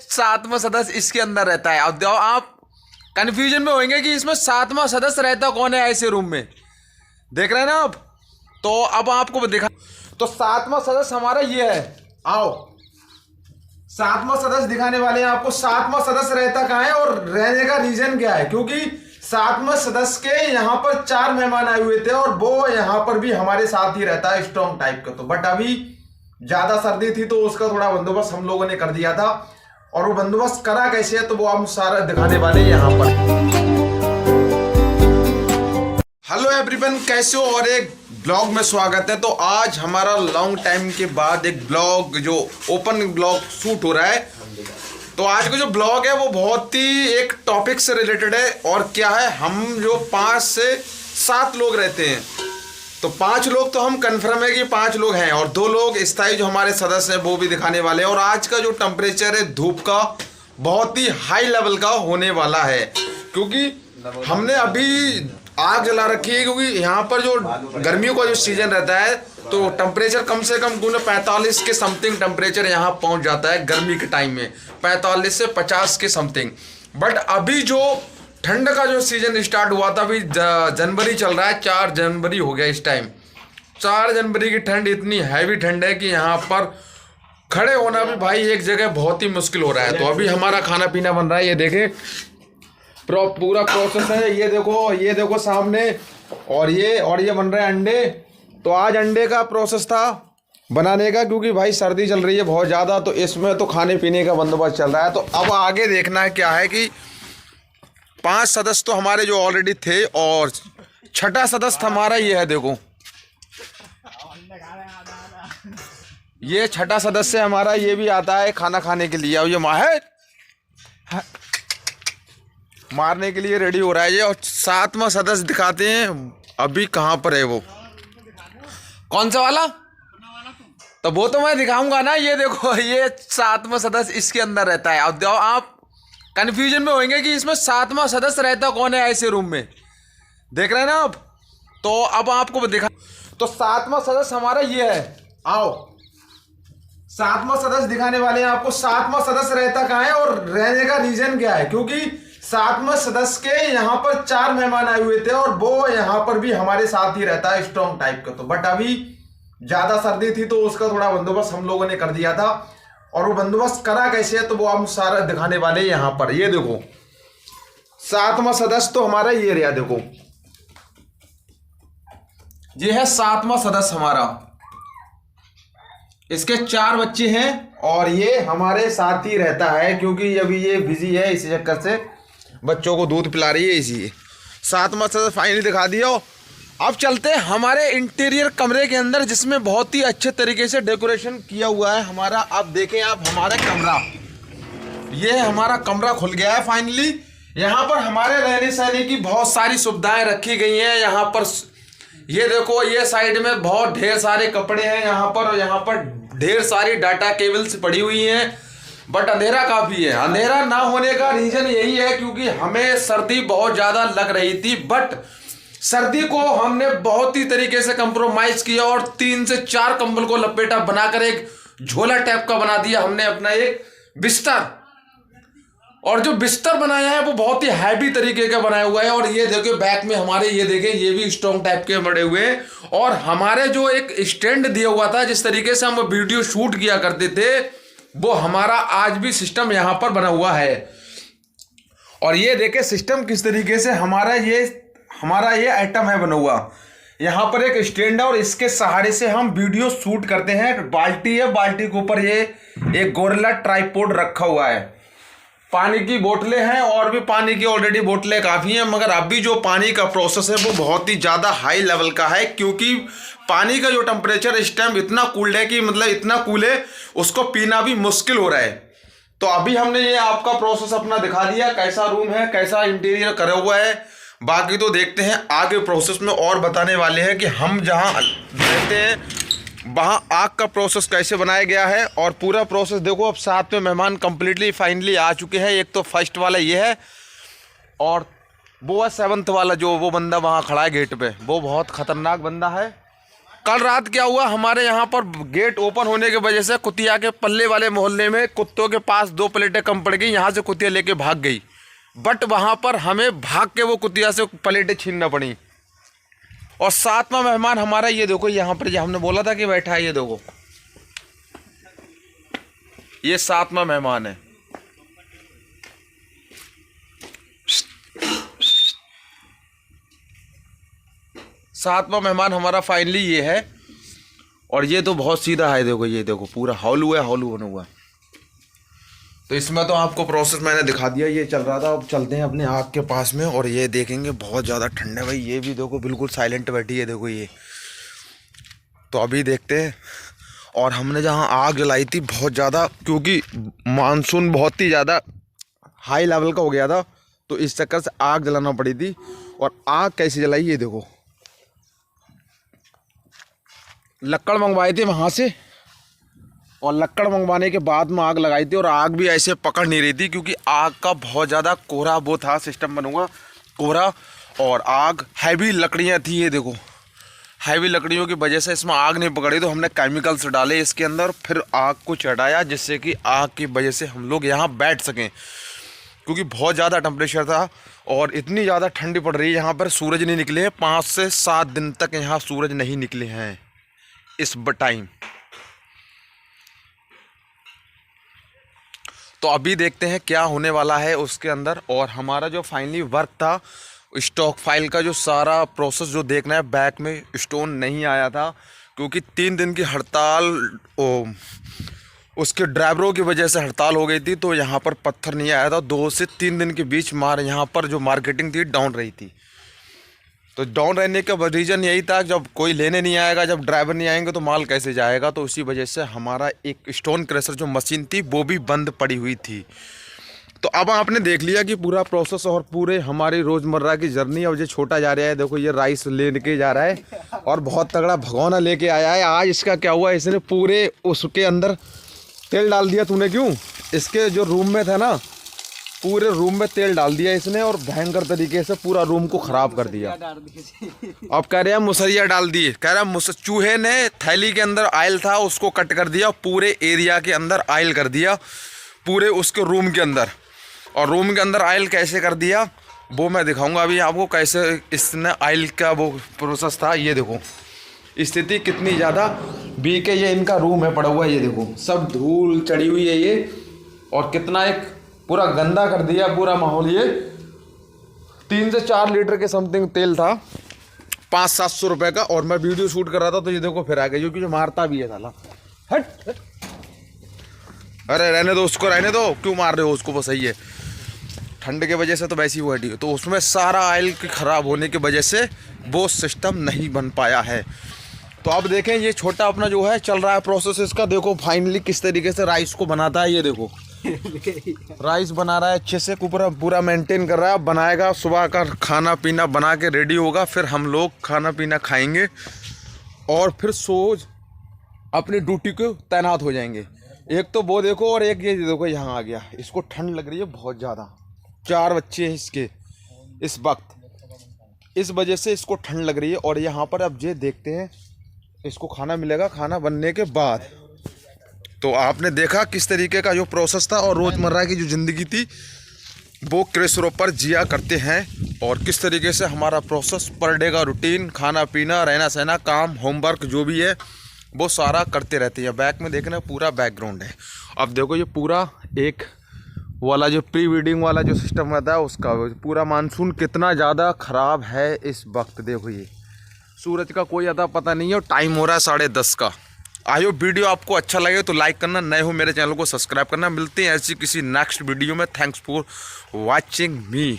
सातवां सदस्य इसके अंदर रहता है। अब आप कंफ्यूजन में होंगे कि इसमें सातवां सदस्य रहता कौन है ऐसे रूम में, देख रहे हैं ना आप। तो अब आपको दिखा, तो सातवां सदस्य हमारा ये है। आओ सातवां सदस्य दिखाने वाले हैं आपको। सातवां सदस्य रहता कहाँ है और रहने का रीजन क्या है, क्योंकि सातवें सदस्य के यहाँ पर 4 मेहमान आए हुए थे और वो यहाँ पर भी हमारे साथ ही रहता है, स्ट्रॉन्ग टाइप का। तो बट अभी ज्यादा सर्दी थी तो उसका थोड़ा बंदोबस्त हम लोगों ने कर दिया था, और वो बंदोबस्त करा कैसे है तो वो हम सारा दिखाने वाले यहाँ पर। हेलो एवरीवन, कैसे हो और एक ब्लॉग में स्वागत है। तो आज हमारा लॉन्ग टाइम के बाद एक ब्लॉग जो ओपन ब्लॉग शूट हो रहा है। तो आज का जो ब्लॉग है वो बहुत ही एक टॉपिक से रिलेटेड है। और क्या है, हम जो 5 से 7 लोग रहते हैं, तो 5 लोग तो हम कंफर्म है कि 5 लोग हैं, और 2 लोग स्थायी जो हमारे सदस्य हैं वो भी दिखाने वाले हैं। और आज का जो टेम्परेचर है धूप का बहुत ही हाई लेवल का होने वाला है, क्योंकि हमने अभी आग जला रखी है। क्योंकि यहाँ पर जो गर्मियों का जो सीजन रहता है तो टेम्परेचर कम से कम 45 के समथिंग टेम्परेचर यहाँ पहुँच जाता है गर्मी के टाइम में, 45 से 50 के समथिंग। बट अभी जो ठंड का जो सीजन स्टार्ट हुआ था, अभी जनवरी चल रहा है, 4 जनवरी हो गया इस टाइम। 4 जनवरी की ठंड इतनी हैवी ठंड है कि यहाँ पर खड़े होना भी भाई एक जगह बहुत ही मुश्किल हो रहा है। तो अभी हमारा खाना पीना बन रहा है, ये देखें पूरा प्रोसेस है। ये देखो सामने, और ये बन रहे हैं अंडे। तो आज अंडे का प्रोसेस था बनाने का, क्योंकि भाई सर्दी चल रही है बहुत ज़्यादा, तो इसमें तो खाने पीने का बंदोबस्त चल रहा है। तो अब आगे देखना है क्या है कि 5 सदस्य तो हमारे जो ऑलरेडी थे, और 6ठा सदस्य हमारा ये है। देखो ये 6ठा सदस्य हमारा, ये भी आता है खाना खाने के लिए। और ये माहिर मारने के लिए रेडी हो रहा है ये। और 7वां सदस्य दिखाते हैं अभी कहाँ पर है वो, कौन सा वाला, तो वो तो मैं दिखाऊंगा ना। ये देखो ये 7वां सदस्य इसके अंदर रहता है। अब आप कंफ्यूजन में होंगे कि इसमें 7वां सदस्य रहता कौन है ऐसे रूम में, देख रहे हैं ना आप। तो अब आपको दिखा, तो 7वां सदस्य हमारा ये है। आओ 7वां सदस्य दिखाने वाले हैं आपको। 7वां सदस्य रहता कहाँ है और रहने का रीजन क्या है, क्योंकि 7वें सदस्य के यहाँ पर 4 मेहमान आए हुए थे और वो यहाँ पर भी हमारे साथ ही रहता है, स्ट्रॉन्ग टाइप का। तो बट अभी ज्यादा सर्दी थी तो उसका थोड़ा बंदोबस्त हम लोगों ने कर दिया था, और वो बंदोबस्त करा कैसे है तो वो हम सारा दिखाने वाले यहाँ पर। ये देखो 7वां सदस्य तो हमारा ये रहा, देखो ये है 7वां सदस्य हमारा। इसके 4 बच्चे हैं और ये हमारे साथ ही रहता है, क्योंकि अभी ये बिजी है, इसी चक्कर से बच्चों को दूध पिला रही है, इसी 7वां सदस्य फाइनली दिखा दिया। अब चलते हैं हमारे इंटीरियर कमरे के अंदर, जिसमें बहुत ही अच्छे तरीके से डेकोरेशन किया हुआ है हमारा। अब देखें आप हमारा कमरा, ये हमारा कमरा खुल गया है फाइनली। यहाँ पर हमारे रहने सहने की बहुत सारी सुविधाएं रखी गई हैं। यहाँ पर ये देखो, ये साइड में बहुत ढेर सारे कपड़े हैं यहाँ पर, और यहाँ पर ढेर सारी डाटा केबल्स पड़ी हुई हैं। बट अंधेरा काफ़ी है। अंधेरा ना होने का रीज़न यही है क्योंकि हमें सर्दी बहुत ज़्यादा लग रही थी, बट सर्दी को हमने बहुत ही तरीके से कंप्रोमाइज़ किया और 3 से 4 कंबल को लपेटा बनाकर एक झोला टाइप का बना दिया हमने अपना एक बिस्तर। और जो बिस्तर बनाया है वो बहुत ही हैवी तरीके का बनाया हुआ है। और ये देखो बैक में हमारे, ये देखें ये भी स्ट्रॉन्ग टाइप के बने हुए हैं। और हमारे जो एक स्टैंड दिया हुआ था, जिस तरीके से हम वीडियो शूट किया करते थे, वो हमारा आज भी सिस्टम यहाँ पर बना हुआ है। और ये देखें सिस्टम किस तरीके से हमारा ये आइटम है बना हुआ। यहाँ पर एक स्टैंड है और इसके सहारे से हम वीडियो शूट करते हैं। बाल्टी है, बाल्टी के ऊपर ये एक गोरिल्ला ट्राइपॉड रखा हुआ है। पानी की बोतलें हैं, और भी पानी की ऑलरेडी बोतलें काफ़ी हैं, मगर अभी जो पानी का प्रोसेस है वो बहुत ही ज़्यादा हाई लेवल का है, क्योंकि पानी का जो टेम्परेचर इस टाइम इतना कूल्ड है कि मतलब इतना कूल है उसको पीना भी मुश्किल हो रहा है। तो अभी हमने ये आपका प्रोसेस अपना दिखा दिया, कैसा रूम है, कैसा इंटीरियर करा हुआ है। बाकी तो देखते हैं आगे प्रोसेस में, और बताने वाले हैं कि हम जहाँ रहते हैं वहाँ आग का प्रोसेस कैसे बनाया गया है। और पूरा प्रोसेस देखो, अब 7 में मेहमान कंप्लीटली फाइनली आ चुके हैं। एक तो फर्स्ट वाला ये है, और वो है 7th वाला, जो वो बंदा वहाँ खड़ा है गेट पे, वो बहुत ख़तरनाक बंदा है। कल रात क्या हुआ, हमारे यहाँ पर गेट ओपन होने की वजह से कुतिया के पल्ले वाले मोहल्ले में कुत्तों के पास 2 प्लेटें कम पड़ गई। यहाँ से कुतिया लेके भाग गई, बट वहाँ पर हमें भाग के वो कुतिया से प्लेटें छीनना पड़ी। और 7वां मेहमान हमारा, ये देखो यहाँ पर जो हमने बोला था कि बैठा है, ये देखो ये 7वां मेहमान है। सातवां मेहमान हमारा फाइनली ये है। और ये तो बहुत सीधा है, देखो ये देखो पूरा हॉल हुआ है, हॉल होने हुआ। तो इसमें तो आपको प्रोसेस मैंने दिखा दिया, ये चल रहा था। अब चलते हैं अपने आग के पास में और ये देखेंगे। बहुत ज़्यादा ठंड है भाई, ये भी देखो बिल्कुल साइलेंट बैठी है, देखो ये। तो अभी देखते हैं। और हमने जहाँ आग जलाई थी बहुत ज़्यादा, क्योंकि मानसून बहुत ही ज़्यादा हाई लेवल का हो गया था, तो इस चक्कर से आग जलाना पड़ी थी। और आग कैसे जलाई, ये देखो लकड़ मंगवाई थी वहाँ से, और लकड़ मंगवाने के बाद में आग लगाई थी। और आग भी ऐसे पकड़ नहीं रही थी, क्योंकि आग का बहुत ज़्यादा कोहरा वो था, सिस्टम बनूंगा कोहरा। और आग हैवी लकड़ियाँ थी, ये देखो हैवी लकड़ियों की वजह से इसमें आग नहीं पकड़ी। तो हमने केमिकल्स डाले इसके अंदर, फिर आग को चढ़ाया, जिससे कि आग की वजह से हम लोग यहाँ बैठ सकें, क्योंकि बहुत ज़्यादा टेम्परेचर था और इतनी ज़्यादा ठंडी पड़ रही है। यहाँ पर सूरज नहीं निकले हैं, 5 से 7 दिन तक यहाँ सूरज नहीं निकले हैं इस टाइम। तो अभी देखते हैं क्या होने वाला है उसके अंदर। और हमारा जो फाइनली वर्क था, स्टॉक फाइल का जो सारा प्रोसेस जो देखना है, बैक में स्टोन नहीं आया था, क्योंकि 3 दिन की हड़ताल उसके ड्राइवरों की वजह से हड़ताल हो गई थी। तो यहाँ पर पत्थर नहीं आया था। 2 से 3 दिन के बीच यहाँ पर जो मार्केटिंग थी डाउन रही थी। तो डाउन रहने का रीज़न यही था, जब कोई लेने नहीं आएगा, जब ड्राइवर नहीं आएंगे तो माल कैसे जाएगा। तो इसी वजह से हमारा एक स्टोन क्रशर जो मशीन थी वो भी बंद पड़ी हुई थी। तो अब आपने देख लिया कि पूरा प्रोसेस और पूरे हमारी रोज़मर्रा की जर्नी। अब ये छोटा जा रहा है, देखो ये राइस लेके जा रहा है और बहुत तगड़ा भगोना लेके आया है। आज इसका क्या हुआ, इसने पूरे उसके अंदर तेल डाल दिया। तूने क्यों? इसके जो रूम में था ना, पूरे रूम में तेल डाल दिया इसने और भयंकर तरीके से पूरा रूम को ख़राब कर दिया। अब कह रहे हैं मुसरिया डाल दिए, कह रहा है चूहे ने थैली के अंदर ऑयल था उसको कट कर दिया, पूरे एरिया के अंदर ऑयल कर दिया, पूरे उसके रूम के अंदर। और रूम के अंदर ऑयल कैसे कर दिया वो मैं दिखाऊंगा अभी आपको, कैसे इसने ऑयल का वो प्रोसेस था। ये देखो स्थिति कितनी ज़्यादा वीक है। ये इनका रूम है पड़ा हुआ, ये देखो सब धूल चढ़ी हुई है ये, और कितना एक पूरा गंदा कर दिया पूरा माहौल। ये 3 से 4 लीटर के समथिंग तेल था, 500-700 रुपये का। और मैं वीडियो शूट कर रहा था तो ये देखो फिर आ गया, क्योंकि जो मारता भी है साला। हट, अरे रहने दो उसको, रहने दो, क्यों मार रहे हो उसको, वो सही है। ठंड के वजह से तो वैसी वो हटी है, तो उसमें सारा ऑयल के ख़राब होने की वजह से वो सिस्टम नहीं बन पाया है। तो अब देखें ये छोटा अपना जो है चल रहा है प्रोसेस इसका। देखो फाइनली किस तरीके से राइस को बनाता है, ये देखो राइस बना रहा है अच्छे से, पूरा मेंटेन कर रहा है। बनाएगा, सुबह का खाना पीना बना के रेडी होगा, फिर हम लोग खाना पीना खाएंगे और फिर सोच अपनी ड्यूटी को तैनात हो जाएंगे। एक तो वो देखो, और एक ये देखो यहाँ आ गया, इसको ठंड लग रही है बहुत ज़्यादा। 4 बच्चे हैं इसके इस वक्त, इस वजह से इसको ठंड लग रही है। और यहाँ पर अब ये देखते हैं इसको खाना मिलेगा खाना बनने के बाद। तो आपने देखा किस तरीके का जो प्रोसेस था और रोज़मर्रा की जो ज़िंदगी थी वो क्रशरों पर जिया करते हैं, और किस तरीके से हमारा प्रोसेस पर डे का रूटीन, खाना पीना, रहना सहना, काम, होमवर्क जो भी है वो सारा करते रहते हैं। बैक में देखना पूरा बैकग्राउंड है। अब देखो ये पूरा एक वाला जो प्री वेडिंग वाला जो सिस्टम रहता है उसका पूरा मानसून कितना ज़्यादा ख़राब है इस वक्त। देखो ये सूरज का कोई अता पता नहीं है और टाइम हो रहा है 10:30 का। आई होप वीडियो आपको अच्छा लगे तो लाइक करना, नए हो मेरे चैनल को सब्सक्राइब करना। मिलते हैं ऐसी किसी नेक्स्ट वीडियो में। Thanks for watching me.